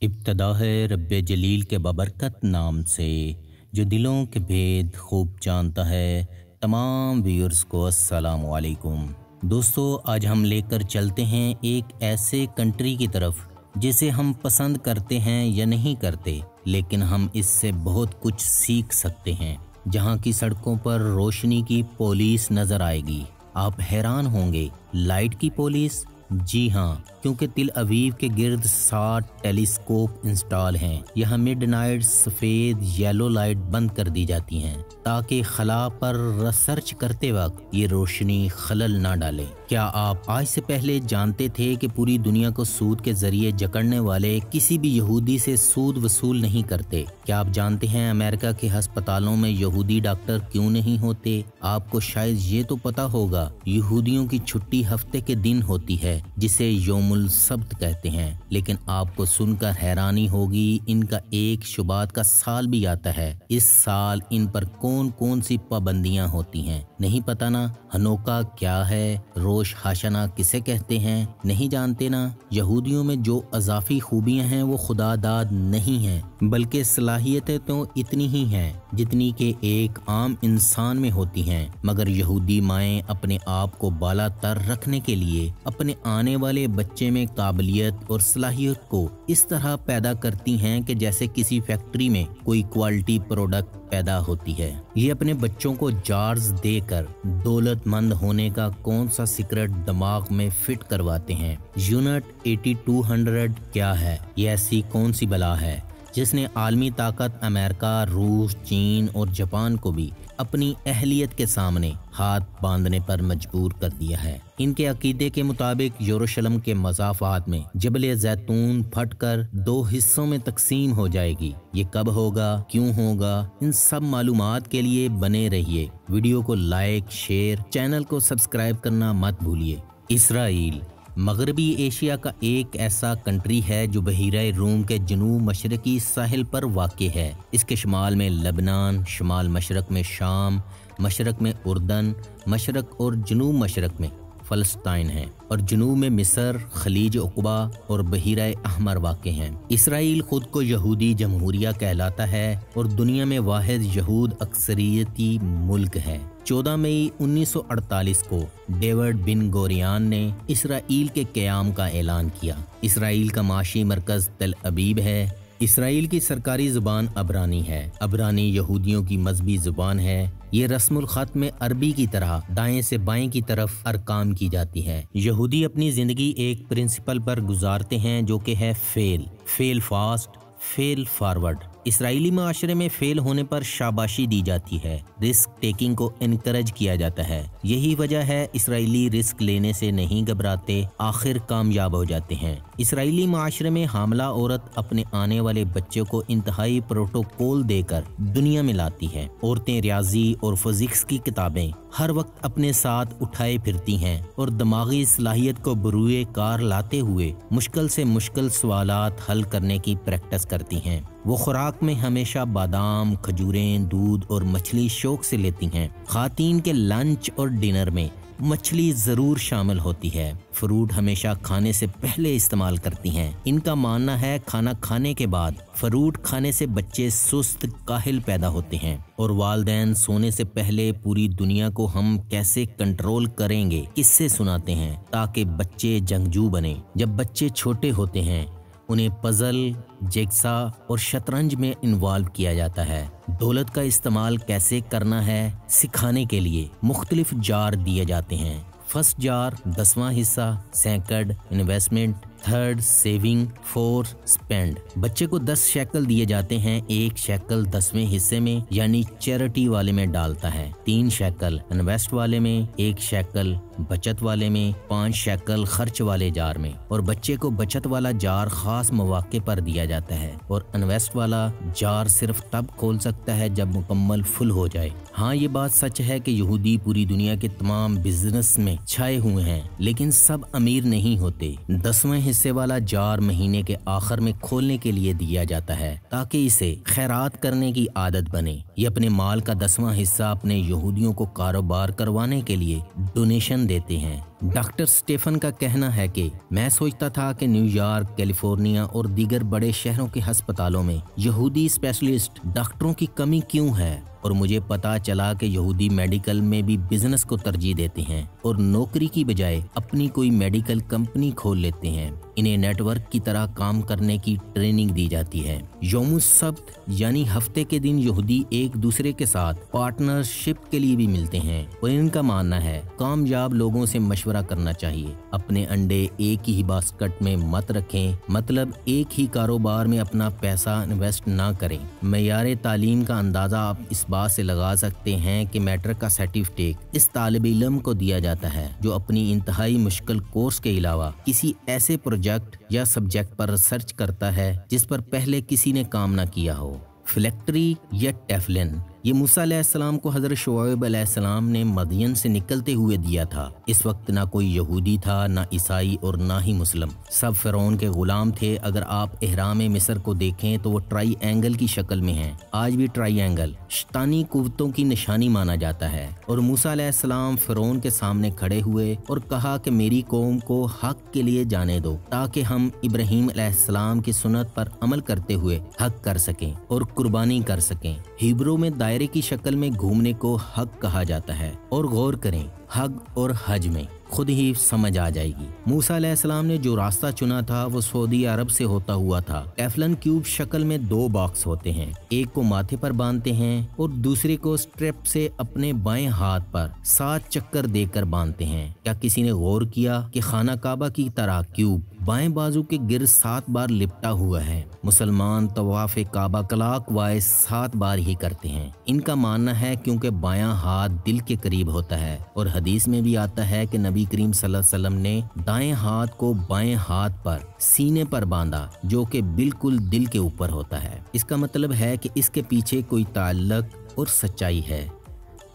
इब्तदा है रब्बे जलील के बबरकत नाम से, जो दिलों के भेद खूब जानता है। तमाम व्यूअर्स को अस्सलाम वालेकुम। दोस्तों, आज हम लेकर चलते हैं एक ऐसे कंट्री की तरफ जिसे हम पसंद करते हैं या नहीं करते, लेकिन हम इससे बहुत कुछ सीख सकते हैं। जहाँ की सड़कों पर रोशनी की पुलिस नज़र आएगी। आप हैरान होंगे, लाइट की पुलिस? जी हाँ, क्योंकि तिल अवीव के गिर्द 60 टेलीस्कोप इंस्टॉल हैं। यहाँ मिडनाइट सफ़ेद येलो लाइट बंद कर दी जाती हैं ताकि खला पर रिसर्च करते वक्त ये रोशनी खलल ना डाले। क्या आप आज से पहले जानते थे कि पूरी दुनिया को सूद के जरिए जकड़ने वाले किसी भी यहूदी से सूद वसूल नहीं करते? क्या आप जानते हैं अमेरिका के अस्पतालों में यहूदी डॉक्टर क्यों नहीं होते? आपको शायद ये तो पता होगा, यहूदियों की छुट्टी हफ्ते के दिन होती है जिसे यौमुल सब्त कहते हैं। लेकिन आपको सुनकर हैरानी होगी, इनका एक शुबात का साल भी आता है। इस साल इन पर कौन कौन सी पाबंदियां होती हैं? नहीं पता ना? हनोका क्या है? रोश हाशना किसे कहते हैं? नहीं जानते ना? यहूदियों में जो अजाफी खूबियां हैं वो खुदादाद नहीं हैं, बल्कि सलाहियतें तो इतनी ही हैं जितनी के एक आम इंसान में होती हैं। मगर यहूदी माएँ अपने आप को बाला तर रखने के लिए अपने आने वाले बच्चे में काबिलियत और सलाहियत को इस तरह पैदा करती हैं कि जैसे किसी फैक्ट्री में कोई क्वालिटी प्रोडक्ट पैदा होती है। ये अपने बच्चों को जार्स देकर दौलतमंद होने का कौन सा सीक्रेट दिमाग में फिट करवाते हैं। यूनिट 8200 क्या है? ये ऐसी कौन सी बला है जिसने आलमी ताकत अमेरिका, रूस, चीन और जापान को भी अपनी अहलियत के सामने हाथ बांधने पर मजबूर कर दिया है? इनके अकीदे के मुताबिक यरूशलेम के मज़ाफ़ात में जबल जैतून फटकर 2 हिस्सों में तकसीम हो जाएगी। ये कब होगा, क्यों होगा, इन सब मालूमात के लिए बने रहिए। वीडियो को लाइक, शेयर, चैनल को सब्सक्राइब करना मत भूलिए। इसराइल मगरबी एशिया का एक ऐसा कंट्री है जो बहीरा रूम के जनूब मशरकी साहिल पर वाक़ है। इसके शुमाल में लबनान, शुमाल मशरक में शाम, मशरक में उर्दन, मशरक और जनूब मशरक में फ़लस्तीन है और जनूब में मिस्र, खलीज उक़बा और बहीरा अहमर वाक़ हैं। इसराइल खुद को यहूदी जमहूरिया कहलाता है और दुनिया में वाहिद यहूद अक्सरियती मुल्क है। 14 मई 1948 को डेविड बिन गोरियान ने इसराइल के क़याम का ऐलान किया। इसराइल का माशी मरकज़ तल अबीब है। इसराइल की सरकारी ज़ुबान अबरानी है। अबरानी यहूदियों की मजहबी ज़ुबान है। ये रस्मुल ख़त में अरबी की तरह दाएं से बाएं की तरफ अरकाम की जाती है। यहूदी अपनी ज़िंदगी एक प्रिंसिपल पर गुजारते हैं जो कि है fail fast, fail forward. Israeli माशरे में फेल होने पर शाबाशी दी जाती है, रिस्क टेकिंग को इनकरेज किया जाता है। यही वजह है इसराइली रिस्क लेने से नहीं घबराते, आखिर कामयाब हो जाते हैं। इसराइली माशरे में हामला औरत अपने आने वाले बच्चे को इंतहाई प्रोटोकॉल देकर दुनिया में लाती है। औरतें रियाजी और फिजिक्स की किताबें हर वक्त अपने साथ उठाए फिरती हैं और दिमागी सलाहियत को बरूए कार लाते हुए मुश्किल से मुश्किल सवालात हल करने की प्रैक्टिस करती हैं। वो खुराक में हमेशा बादाम, खजूरें, दूध और मछली शौक से लेती हैं। खातीन के लंच और डिनर में मछली ज़रूर शामिल होती है। फ्रूट हमेशा खाने से पहले इस्तेमाल करती हैं। इनका मानना है खाना खाने के बाद फ्रूट खाने से बच्चे सुस्त काहिल पैदा होते हैं और वालिदैन सोने से पहले पूरी दुनिया को हम कैसे कंट्रोल करेंगे किस्से सुनाते हैं ताकि बच्चे जंगजू बने। जब बच्चे छोटे होते हैं उन्हें पजल, जिग्सा और शतरंज में इन्वॉल्व किया जाता है। दौलत का इस्तेमाल कैसे करना है सिखाने के लिए मुख्तलिफ जार दिए जाते हैं। फर्स्ट जार 10वां हिस्सा second investment, third saving, fourth spend. बच्चे को 10 शेकल दिए जाते हैं। 1 शेकल 10वें हिस्से में यानी चैरिटी वाले में डालता है, 3 शेकल इन्वेस्ट वाले में, 1 शेकल बचत वाले में, 5 शेकल खर्च वाले जार में। और बच्चे को बचत वाला जार खास मौके पर दिया जाता है और इन्वेस्ट वाला जार सिर्फ तब खोल सकता है जब मुकम्मल फुल हो जाए। हाँ, ये बात सच है कि यहूदी पूरी दुनिया के तमाम बिजनेस में छाए हुए हैं, लेकिन सब अमीर नहीं होते। 10वें हिस्से वाला जार महीने के आखिर में खोलने के लिए दिया जाता है ताकि इसे खैरात करने की आदत बने। ये अपने माल का 10वां हिस्सा अपने यहूदियों को कारोबार करवाने के लिए डोनेशन देते हैं। डॉक्टर स्टेफन का कहना है कि मैं सोचता था कि न्यूयॉर्क, कैलिफोर्निया और दीगर बड़े शहरों के अस्पतालों में यहूदी स्पेशलिस्ट डॉक्टरों की कमी क्यों है, और मुझे पता चला कि यहूदी मेडिकल में भी बिजनेस को तरजीह देते हैं और नौकरी की बजाय अपनी कोई मेडिकल कंपनी खोल लेते हैं। इन्हें नेटवर्क की तरह काम करने की ट्रेनिंग दी जाती है। यौमुस सब्त यानी हफ्ते के दिन यहूदी एक दूसरे के साथ पार्टनरशिप के लिए भी मिलते हैं और इनका मानना है कामयाब लोगों से मशवरा करना चाहिए। अपने अंडे एक ही बास्केट में मत रखें, मतलब एक ही कारोबार में अपना पैसा इन्वेस्ट ना करें। मयारे तालीम का अंदाजा आप इस बात से लगा सकते हैं कि मैट्रिक का सर्टिफिकेट इस तालिब इल्म को दिया जाता है जो अपनी इंतहाई मुश्किल कोर्स के अलावा किसी ऐसे प्रोजेक्ट या सब्जेक्ट पर रिसर्च करता है जिस पर पहले किसी ने काम ना किया हो। फिलेक्ट्री या टेफलिन ये मूसा अलैहिस्सलाम को हज़रत शुआइब अलैहिस्सलाम ने मदियन से निकलते हुए दिया था। इस वक्त ना कोई यहूदी था, ना ईसाई और ना ही मुस्लिम, सब फ़िरौन के गुलाम थे। अगर आप इहराम मिस्र को देखें तो वो ट्राई एंगल की शक्ल में है। आज भी ट्राई एंगल शैतानी कुव्वतों की निशानी माना जाता है। और मूसा अलैहिस्सलाम फ़िरौन के सामने खड़े हुए और कहा कि मेरी कौम को हक के लिए जाने दो ताकि हम इब्राहीम अलैहिस्सलाम की सुन्नत पर अमल करते हुए हक कर सकें और कुर्बानी कर सकें। हिब्रू में दायरे की शक्ल में घूमने को हक कहा जाता है। और गौर करें, हज और हज में खुद ही समझ आ जाएगी। मूसा अलैहिस्सलाम ने जो रास्ता चुना था वो सऊदी अरब से होता हुआ था। टेफलन क्यूब शक्ल में 2 बॉक्स होते हैं, एक को माथे पर बांधते हैं और दूसरे को स्ट्रेप से अपने बाएं हाथ पर 7 चक्कर देकर बांधते हैं। क्या किसी ने गौर किया कि खाना काबा की तरह क्यूब बाएं बाजू के गिर्द 7 बार लिपटा हुआ है। मुसलमान तवाफ काबा क्लॉकवाइज 7 बार ही करते हैं। इनका मानना है क्योंकि बायां हाथ दिल के करीब होता है और हदीस में भी आता है कि नबी करीम सल्लल्लाहु अलैहि वसल्लम ने दाएं हाथ को बाएं हाथ पर सीने पर बांधा जो कि बिल्कुल दिल के ऊपर होता है। इसका मतलब है कि इसके पीछे कोई ताल्लुक और सच्चाई है।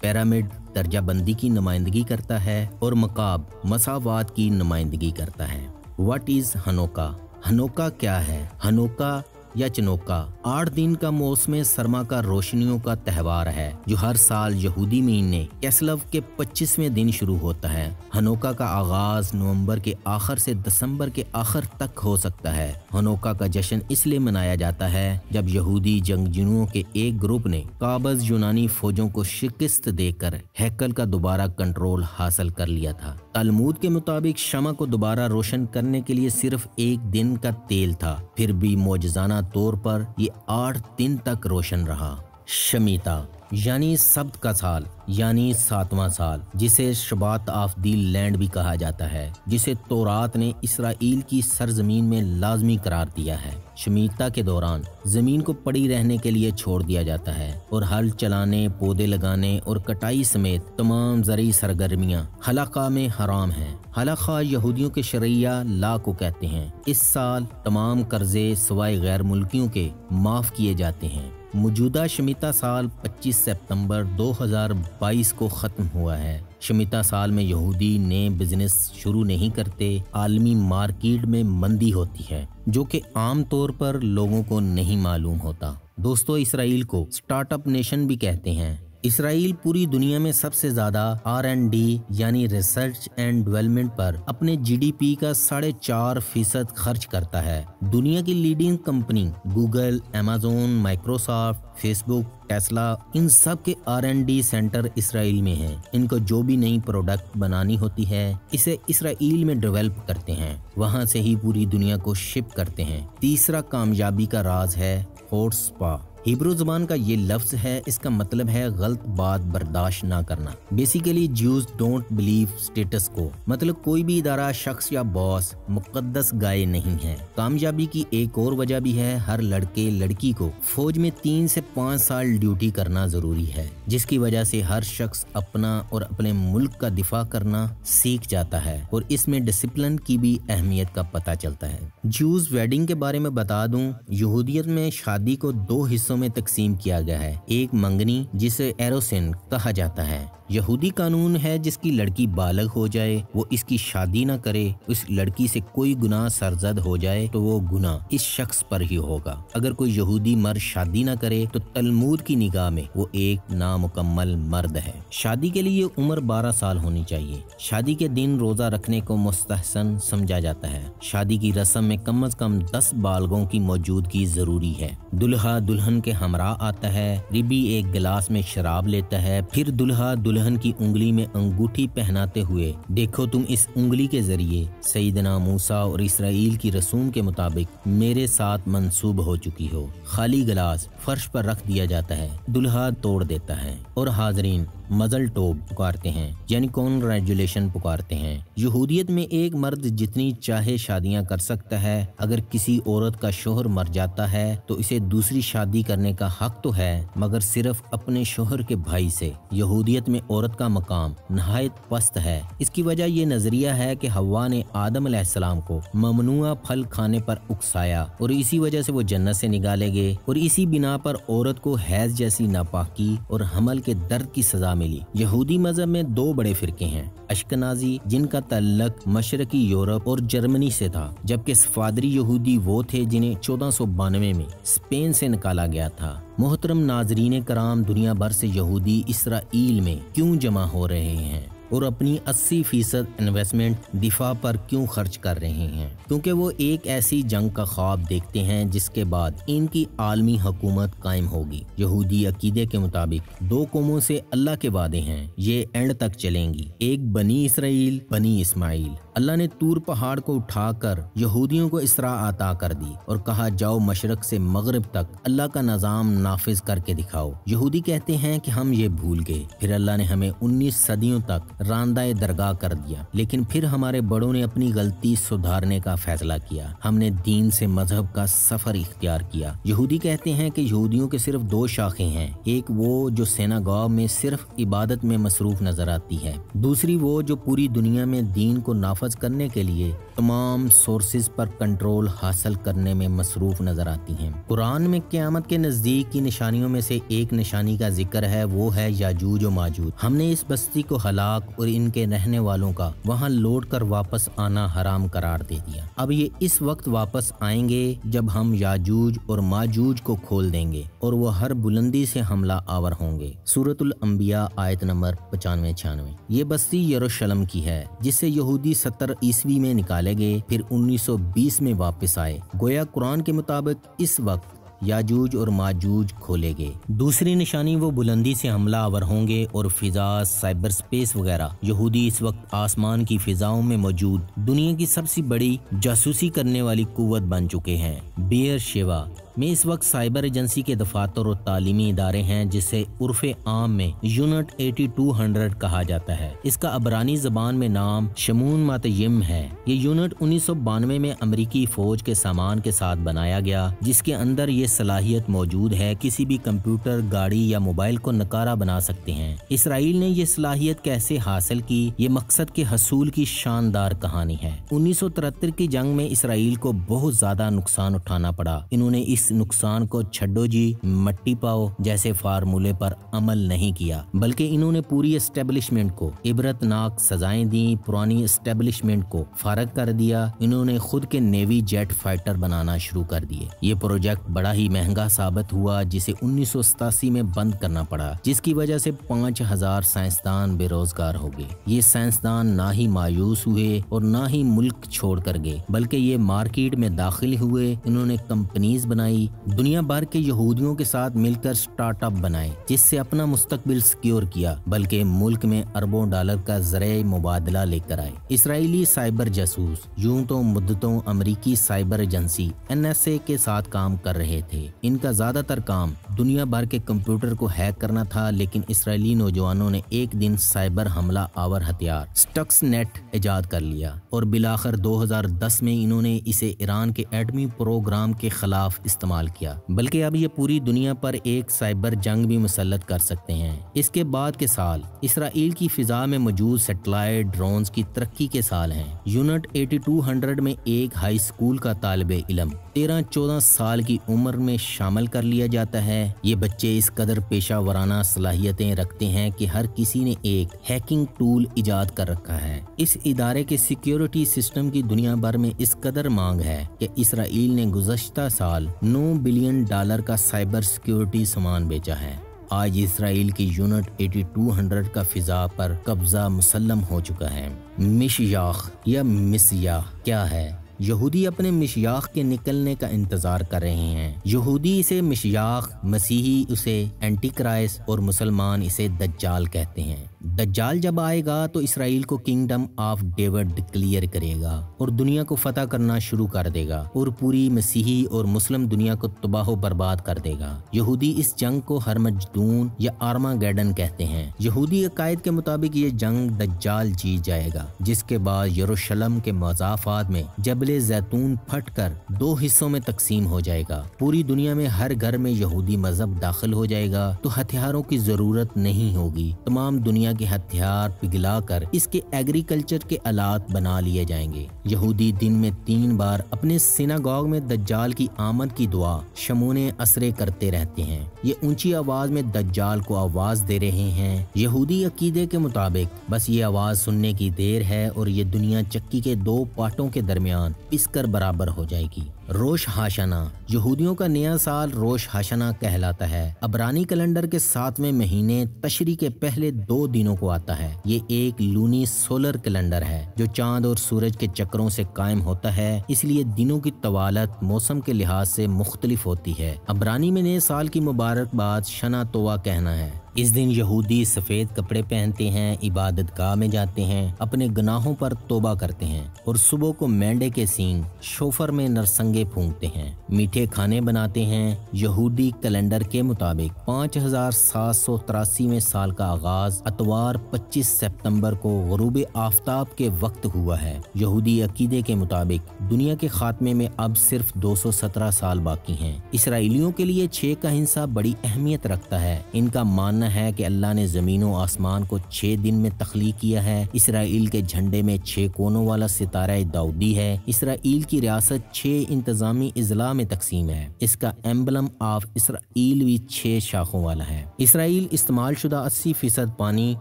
पिरामिड दर्जाबंदी की नुमाइंदगी करता है और मकाब मसावात की नुमाइंदगी करता है। What is हनोका? हनोका क्या है? हनोका या चनोका 8 दिन का मौसम सरमा का रोशनियों का त्यौहार है जो हर साल यहूदी महीने कैसलव के 25वें दिन शुरू होता है। हनोका का आगाज नवंबर के आखिर से दिसंबर के आखिर तक हो सकता है। हनोका का जश्न इसलिए मनाया जाता है जब यहूदी जंगजुओं के एक ग्रुप ने काबज यूनानी फौजों को शिकस्त देकर हैकल का दोबारा कंट्रोल हासिल कर लिया था। तलमूद के मुताबिक शमा को दोबारा रोशन करने के लिए सिर्फ 1 दिन का तेल था, फिर भी मौजज़ाना तौर पर ये 8 दिन तक रोशन रहा। शमीता यानी सब्त का साल यानी 7वां साल, जिसे शबात ऑफ दी लैंड भी कहा जाता है, जिसे तौरात ने इसराइल की सरजमीन में लाजमी करार दिया है। शमीता के दौरान जमीन को पड़ी रहने के लिए छोड़ दिया जाता है और हल चलाने, पौधे लगाने और कटाई समेत तमाम ज़रूरी सरगर्मियां हलाका में हराम हैं। हलाका यहूदियों के शरिया ला को कहते हैं। इस साल तमाम कर्जे सिवाय गैर मुल्कियों के माफ़ किए जाते हैं। मौजूदा शमीता साल 25 सितंबर 2022 को ख़त्म हुआ है। शमीता साल में यहूदी नए बिजनेस शुरू नहीं करते। आलमी मार्केट में मंदी होती है जो कि आम तौर पर लोगों को नहीं मालूम होता। दोस्तों, इसराइल को स्टार्टअप नेशन भी कहते हैं। इसराइल पूरी दुनिया में सबसे ज्यादा R&D यानी रिसर्च एंड डेवलपमेंट पर अपने GDP का 4.5% खर्च करता है। दुनिया की leading company Google, Amazon, Microsoft, Facebook, Tesla, इन सब के R&D सेंटर इसराइल में हैं। इनको जो भी नई प्रोडक्ट बनानी होती है इसे इसराइल में डेवलप करते हैं, वहां से ही पूरी दुनिया को शिप करते हैं। तीसरा कामयाबी का राज है होट्सपा। हिब्रू ज़बान का ये लफ्ज़ है, इसका मतलब है गलत बात बर्दाश्त ना करना। Basically Jews don't believe status को, मतलब कोई भी इदारा, शख्स या बॉस मुकद्दस गाय नहीं है। कामयाबी की एक और वजह भी है, हर लड़के लड़की को फौज में 3 से 5 साल ड्यूटी करना जरूरी है, जिसकी वजह से हर शख्स अपना और अपने मुल्क का दिफा करना सीख जाता है और इसमें डिसिप्लिन की भी अहमियत का पता चलता है। ज्यूज वेडिंग के बारे में बता दूं, यहूदियत में शादी को 2 हिस्सों हिस्सों में तकसीम किया गया है। एक मंगनी जिसे एरोसिन कहा जाता है। यहूदी कानून है जिसकी लड़की बालग हो जाए वो इसकी शादी न करे, उस लड़की से कोई गुनाह सरजद हो जाए तो वो गुनाह इस शख्स पर ही होगा। अगर कोई यहूदी मर्द शादी न करे तो तलमूद की निगाह में वो एक नामुकम्मल मर्द है। शादी के लिए उम्र 12 साल होनी चाहिए। शादी के दिन रोजा रखने को मुस्तहसन समझा जाता है। शादी की रस्म में कम से कम 10 बालगों की मौजूदगी जरूरी है। दुल्हा दुल्हन के हमरा आता है, रिबी एक गिलास में शराब लेता है, फिर दुल्हा दुल्हन की उंगली में अंगूठी पहनाते हुए, देखो तुम इस उंगली के जरिए सईदना मूसा और इसराइल की रसूम के मुताबिक मेरे साथ मंसूब हो चुकी हो। खाली गिलास फर्श पर रख दिया जाता है, दुल्हा तोड़ देता है और हाजरीन मजल टोब पुकारते हैं, यानी कॉन्ग्रेचुलेशन पुकारते हैं। यहूदियत में एक मर्द जितनी चाहे शादियां कर सकता है। अगर किसी औरत का शोहर मर जाता है तो इसे दूसरी शादी करने का हक तो है, मगर सिर्फ अपने शोहर के भाई से। यहूदियत में औरत का मकाम नहायत पस्त है। इसकी वजह ये नजरिया है कि हव्वा ने आदम अलैहिस्सलाम को ममनुआ फल खाने पर उकसाया और इसी वजह से वो जन्नत से निकाले गए, और इसी बिना पर औरत को हैज जैसी नापाकी और हमल के दर्द की सजा मिली। यहूदी मजहब में 2 बड़े फिरके हैं, अश्कनाजी जिनका तल्लक मशरकी यूरोप और जर्मनी से था, जबकि सफादरी यहूदी वो थे जिन्हें 1492 में स्पेन से निकाला गया था। मोहतरम नाजरीन कराम, दुनिया भर से यहूदी इसराइल में क्यों जमा हो रहे हैं और अपनी 80% इन्वेस्टमेंट दिफा पर क्यों खर्च कर रहे हैं? क्योंकि वो एक ऐसी जंग का ख्वाब देखते हैं जिसके बाद इनकी आलमी हुकूमत कायम होगी। यहूदी अकीदे के मुताबिक 2 कौमों से अल्लाह के वादे हैं, ये एंड तक चलेंगी। एक बनी इसराइल, बनी इस्माइल। अल्लाह ने तूर पहाड़ को उठाकर यहूदियों को इसरा अता कर दी और कहा जाओ मशरक से मगरिब तक अल्लाह का निज़ाम नाफिज करके दिखाओ। यहूदी कहते हैं कि हम ये भूल गए, फिर अल्लाह ने हमें 19 सदियों तक रांदाए दरगाह कर दिया, लेकिन फिर हमारे बड़ों ने अपनी गलती सुधारने का फैसला किया। हमने दीन से मजहब का सफर इख्तियार किया। यहूदी कहते हैं कि यहूदियों के सिर्फ 2 शाखें हैं, एक वो जो सिनागॉग में सिर्फ इबादत में मसरूफ नजर आती है, दूसरी वो जो पूरी दुनिया में दीन को नाफज करने के लिए तमाम सोर्सेज पर कंट्रोल हासिल करने में मसरूफ नजर आती हैं। कुरान में क़यामत के नजदीक की निशानियों में से एक निशानी का जिक्र है, वो है याजूज और माजूज। हमने इस बस्ती को हलाक और इनके रहने वालों का वहां लौट कर वापस आना हराम करार दे दिया। अब ये इस वक्त वापस आएंगे जब हम याजूज और माजूज को खोल देंगे और वो हर बुलंदी से हमला आवर होंगे। सूरतुल अंबिया आयत नंबर 95-96। ये बस्ती यरूशलेम की है जिससे यहूदी 70 ईस्वी में निकाले गए, फिर 1920 में वापस आए। गोया कुरान के मुताबिक इस वक्त याजूज और माजूज खोले गए। दूसरी निशानी वो बुलंदी से हमला आवर होंगे और फिजा, साइबर स्पेस वगैरह। यहूदी इस वक्त आसमान की फिजाओं में मौजूद दुनिया की सबसे बड़ी जासूसी करने वाली कुव्वत बन चुके हैं। बेयर शेवा में इस वक्त साइबर एजेंसी के दफातर और तालीमी इदारे हैं जिसे उर्फे आम में यूनिट 8200 कहा जाता है। इसका अबरानी जबान में नाम शमून मातयम है। ये यूनिट 1992 में अमेरिकी फौज के सामान के साथ बनाया गया, जिसके अंदर ये सलाहियत मौजूद है किसी भी कंप्यूटर, गाड़ी या मोबाइल को नकारा बना सकते हैं। इसराइल ने ये सलाहियत कैसे हासिल की, ये मकसद के हसूल की शानदार कहानी है। 1973 की जंग में इसराइल को बहुत ज्यादा नुकसान उठाना पड़ा। इन्होंने इस नुकसान को छड्डो जी मट्टी पाओ जैसे फार्मूले पर अमल नहीं किया, बल्कि इन्होंने पूरी एस्टेब्लिशमेंट को इबरतनाक सजाएं दी, पुरानी एस्टेब्लिशमेंट को फारग कर दिया। इन्होंने खुद के नेवी जेट फाइटर बनाना शुरू कर दिए। ये प्रोजेक्ट बड़ा ही महंगा साबित हुआ, जिसे 1987 में बंद करना पड़ा, जिसकी वजह से 5000 साइंसदान बेरोजगार हो गए। ये साइंसदान ना ही मायूस हुए और ना ही मुल्क छोड़ कर गए, बल्कि ये मार्केट में दाखिल हुए। इन्होंने कंपनीज बनाई, दुनिया भर के यहूदियों के साथ मिलकर स्टार्टअप बनाए, जिससे अपना मुस्तकबिल सिक्योर किया, बल्कि मुल्क में अरबों डॉलर का ज़रिए मुबादला लेकर आए। इसराइली साइबर जासूस यूं तो मुद्दतों अमेरिकी साइबर एजेंसी NSA के साथ काम कर रहे थे। इनका ज्यादातर काम दुनिया भर के कंप्यूटर को हैक करना था, लेकिन इसराइली नौजवानों ने एक दिन साइबर हमला आवर हथियार स्टक्सनेट इजाद कर लिया और बिलाखिर 2010 में इन्होंने इसे ईरान के एटमी प्रोग्राम के खिलाफ इस्तेमाल किया। बल्कि अब ये पूरी दुनिया पर एक साइबर जंग भी मुसल्लत कर सकते हैं। इसके बाद के साल इसराइल की फिजा में मौजूद सैटेलाइट ड्रोन्स की तरक्की के साल हैं। यूनिट 8200 में एक हाई स्कूल का तालिबे इल्म 13-14 साल की उम्र में शामिल कर लिया जाता है। ये बच्चे इस कदर पेशा वराना सलाहियतें रखते हैं कि हर किसी ने एक हैकिंग टूल इजाद कर रखा है। इस इदारे के सिक्योरिटी सिस्टम की दुनिया भर में इस कदर मांग है कि इसराइल ने गुज़श्ता साल $9 बिलियन का साइबर सिक्योरिटी सामान बेचा है। आज इसराइल की यूनिट 8200 का फिजा पर कब्जा मुसल्लम हो चुका है। मिशयाख या मिसयाह क्या है? यहूदी अपने मिशयाख के निकलने का इंतजार कर रहे हैं। यहूदी इसे मिशयाख, मसीही उसे एंटीक्राइस्ट और मुसलमान इसे दज्जाल कहते हैं। दज्जाल जब आएगा तो इसराइल को किंगडम ऑफ डेविड डिक्लेयर करेगा और दुनिया को फतह करना शुरू कर देगा और पूरी मसीही और मुस्लिम दुनिया को तबाह बर्बाद कर देगा। यहूदी इस जंग को हरमजदून या आर्मागेडन कहते हैं। यहूदी अकायद के मुताबिक ये जंग दज्जाल जीत जाएगा, जिसके बाद यरूशलेम के मज़ाफ़ात में जबले जैतून फटकर 2 हिस्सों में तकसीम हो जाएगा। पूरी दुनिया में हर घर में यहूदी मजहब दाखिल हो जाएगा तो हथियारों की जरूरत नहीं होगी। तमाम दुनिया के हथियार पिघलाकर इसके एग्रीकल्चर के आलात बना लिए जाएंगे। यहूदी दिन में 3 बार अपने सिनागॉग में दज्जाल की आमद की दुआ शमूने असरे करते रहते हैं। ये ऊंची आवाज में दज्जाल को आवाज दे रहे हैं। यहूदी अकीदे के मुताबिक बस ये आवाज सुनने की देर है और ये दुनिया चक्की के 2 पाटों के दरमियान पिसकर बराबर हो जाएगी। रोश हाशना, यहूदियों का नया साल रोश हाशना कहलाता है। अबरानी कैलेंडर के 7वें महीने तशरी के पहले 2 दिनों को आता है। ये एक लूनी सोलर कैलेंडर है जो चांद और सूरज के चक्रों से कायम होता है, इसलिए दिनों की तवालत मौसम के लिहाज से मुख्तलिफ होती है। अबरानी में नए साल की मुबारकबाद शना तोवा कहना है। इस दिन यहूदी सफ़ेद कपड़े पहनते हैं, इबादत गाह में जाते हैं, अपने गुनाहों पर तौबा करते हैं और सुबह को मेंढे के सींग शोफर में नरसंगे फूंकते हैं, मीठे खाने बनाते हैं। यहूदी कैलेंडर के मुताबिक 5783वें साल का आगाज अतवार 25 सितंबर को गुरूब आफ्ताब के वक्त हुआ है। यहूदी अकीदे के मुताबिक दुनिया के खात्मे में अब सिर्फ 217 साल बाकी हैं। इसराइलियों के लिए 6 का हिस्सा बड़ी अहमियत रखता है। इनका मानना है कि अल्लाह ने जमीन और आसमान को 6 दिन में तख्लीक किया है। इसराइल के झंडे में 6 कोनों वाला सितारा दाऊदी है। इसराइल की रियासत 6 इंतजामी इजला में तकसीम है। इसका एम्बलम ऑफ इसराइल भी 6 शाखों वाला है। इसराइल इस्तेमाल शुदा 80% पानी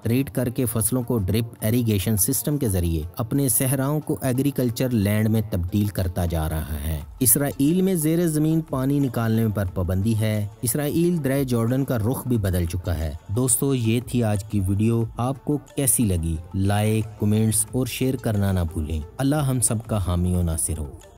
ट्रीट करके फसलों को ड्रिप इरिगेशन सिस्टम के जरिए अपने सहराओं को एग्रीकल्चर लैंड में तब्दील करता जा रहा है। इसराइल में जेर जमीन पानी निकालने पर पाबंदी है। इसराइल दरिया जॉर्डन का रुख भी बदल चुका है। दोस्तों, ये थी आज की वीडियो। आपको कैसी लगी? लाइक, कमेंट्स और शेयर करना ना भूलें। अल्लाह हम सब का हामी और नासिर हो।